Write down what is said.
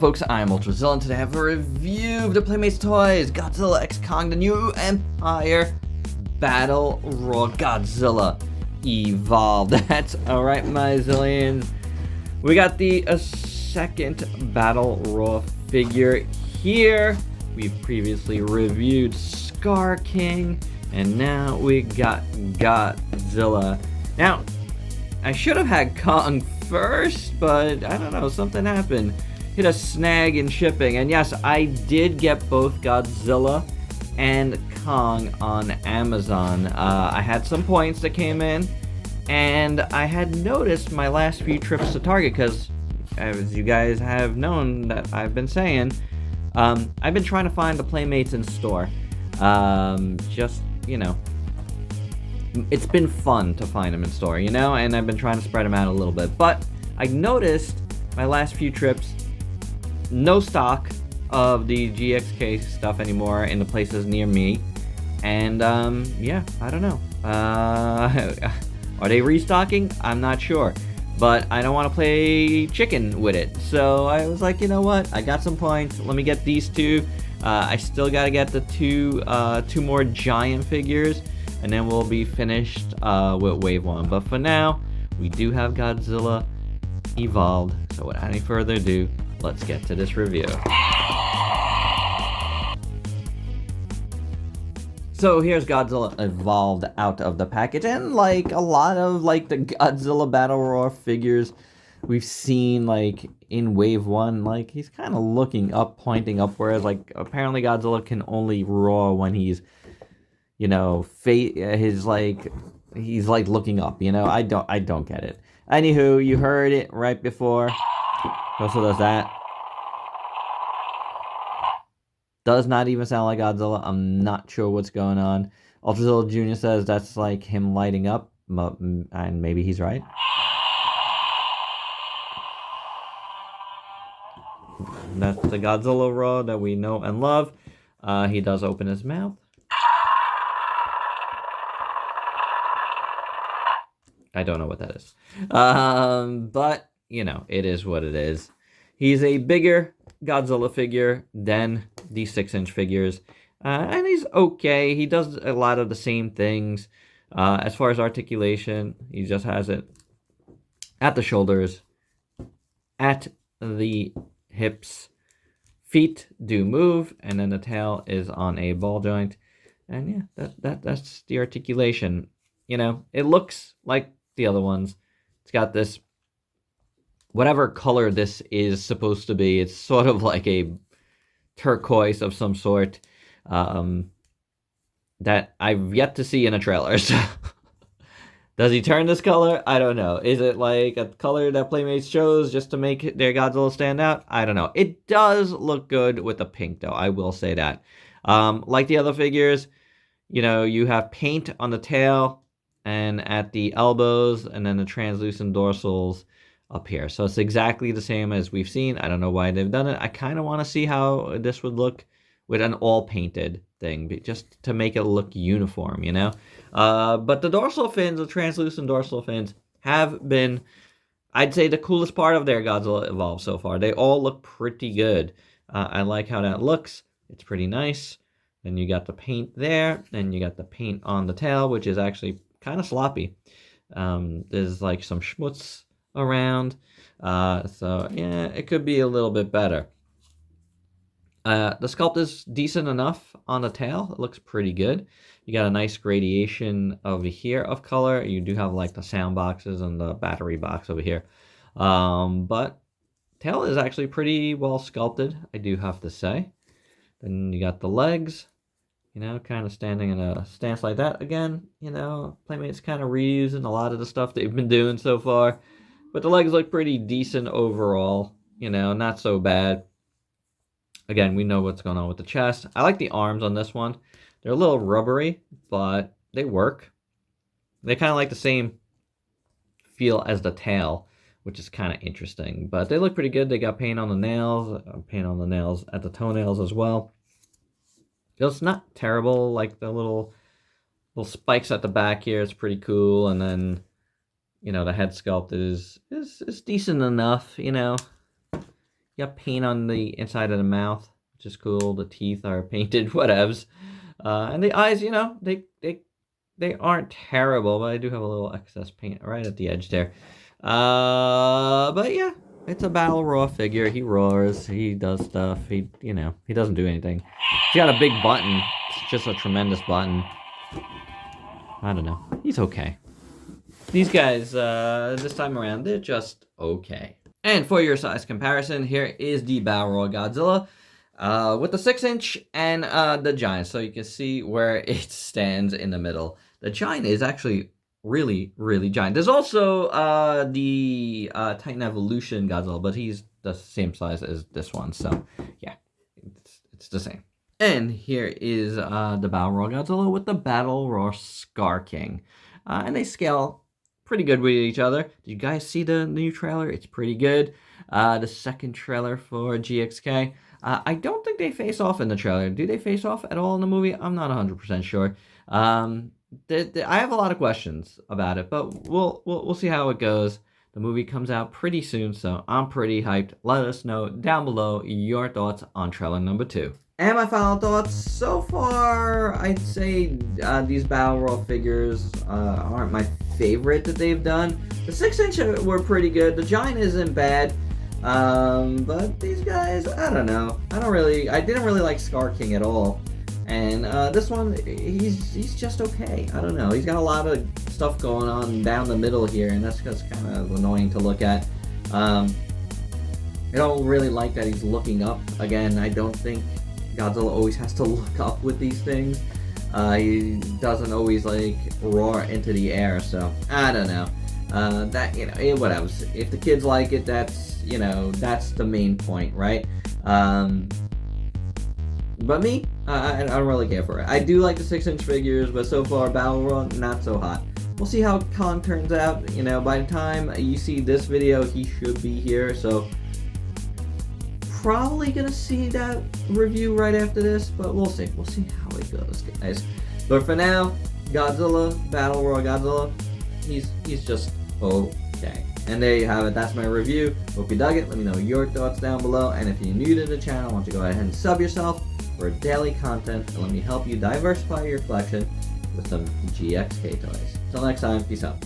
Folks, I'm ultrazillatoys, and today I have a review of the PLAYMATES toys, Godzilla x Kong, the New Empire, Battle Roar Godzilla Evolved. That's alright, my zillions. We got the second Battle Roar figure here. We've previously reviewed Scar King, and now we got Godzilla. Now, I should have had Kong first, but I don't know, something happened. Hit a snag in shipping, and yes, I did get both Godzilla and Kong on Amazon. I had some points that came in, and I had noticed my last few trips to Target, because as you guys have known that I've been saying, I've been trying to find the Playmates in store. Just, you know, it's been fun to find them in store, you know, and I've been trying to spread them out a little bit, but I noticed my last few trips, no stock of the GXK stuff anymore in the places near me, and yeah, I don't know. Are they restocking? I'm not sure, but I don't want to play chicken with it, so I was like, you know what, I got some points, let me get these two. I still gotta get the two more giant figures, and then we'll be finished with wave 1, but for now we do have Godzilla Evolved, so without any further ado, let's get to this review. So here's Godzilla Evolved out of the package, and like a lot of like the Godzilla Battle Roar figures we've seen like in wave 1, like he's kind of looking up, pointing upwards. Like apparently Godzilla can only roar when he's, you know, he's like looking up, you know. I don't get it. Anywho, you heard it right before. Also does that. Does not even sound like Godzilla. I'm not sure what's going on. Ultrazilla Jr. says that's like him lighting up, and maybe he's right. That's the Godzilla roar that we know and love. He does open his mouth. I don't know what that is. But, you know, it is what it is. He's a bigger Godzilla figure than the 6-inch figures. And he's okay. He does a lot of the same things. As far as articulation, he just has it at the shoulders, at the hips. Feet do move, and then the tail is on a ball joint. And yeah, that's the articulation. You know, it looks like the other ones. It's got this, whatever color this is supposed to be, it's sort of like a turquoise of some sort, that I've yet to see in a trailer. So does he turn this color? I don't know. Is it like a color that Playmates chose just to make their Godzilla stand out? I don't know. It does look good with the pink, though. I will say that. Like the other figures, you know, you have paint on the tail and at the elbows, and then the translucent dorsals up here. So it's exactly the same as we've seen. I don't know why they've done it. I kind of want to see how this would look with an all painted thing, just to make it look uniform, you know. But the dorsal fins, the translucent dorsal fins, have been, I'd say, the coolest part of their Godzilla Evolved so far. They all look pretty good. I like how that looks. It's pretty nice. Then you got the paint there, and you got the paint on the tail, which is actually kind of sloppy. There's like some schmutz around, so yeah, it could be a little bit better. The sculpt is decent enough on the tail. It looks pretty good. You got a nice gradation over here of color. You do have like the sound boxes and the battery box over here, but tail is actually pretty well sculpted, I do have to say. Then you got the legs, you know, kind of standing in a stance like that. Again, you know, Playmates kind of reusing a lot of the stuff they've been doing so far. But the legs look pretty decent overall, you know, not so bad. Again, we know what's going on with the chest. I like the arms on this one. They're a little rubbery, but they work. They kind of like the same feel as the tail, which is kind of interesting. But they look pretty good. They got paint on the nails, paint on the nails at the toenails as well. It's not terrible, like the little spikes at the back here. It's pretty cool, and then, you know, the head sculpt is decent enough, you know. You got paint on the inside of the mouth, which is cool. The teeth are painted, whatevs. And the eyes, you know, they aren't terrible, but I do have a little excess paint right at the edge there. But yeah, it's a Battle Roar figure. He roars, he does stuff. He doesn't do anything. He's got a big button. It's just a tremendous button. I don't know. He's okay. These guys, this time around, they're just okay. And for your size comparison, here is the Battle Roar Godzilla with the 6-inch and the Giant, so you can see where it stands in the middle. The Giant is actually really, really giant. There's also the Titan Evolution Godzilla, but he's the same size as this one, so yeah, it's the same. And here is the Battle Roar Godzilla with the Battle Roar Scar King. And they scale pretty good with each other. Did you guys see the new trailer? It's pretty good. The second trailer for GXK. I don't think they face off in the trailer. Do they face off at all in the movie? I'm not 100% sure. I have a lot of questions about it, but we'll see how it goes. The movie comes out pretty soon, so I'm pretty hyped. Let us know down below your thoughts on trailer number 2. And my final thoughts, so far, I'd say these Battle Roar figures aren't my favorite that they've done. The 6-inch were pretty good. The Giant isn't bad. But these guys, I don't know. I didn't really like Scar King at all. And this one, he's just okay. I don't know. He's got a lot of stuff going on down the middle here, and that's just kind of annoying to look at. I don't really like that he's looking up. Again, I don't think Godzilla always has to look up with these things. He doesn't always like roar into the air, so I don't know. That, you know, whatever. If the kids like it, that's, you know, that's the main point, right? But me, I don't really care for it. I do like the 6-inch figures, but so far Battle Roar, not so hot. We'll see how Con turns out. You know, by the time you see this video, he should be here, so probably gonna see that review right after this, but we'll see. We'll see how it goes, guys. But for now, Godzilla, Battle Roar Godzilla, he's just okay. And there you have it. That's my review. Hope you dug it. Let me know your thoughts down below. And if you're new to the channel, I want you to go ahead and sub yourself for daily content, and let me help you diversify your collection with some GXK toys. Till next time, peace out.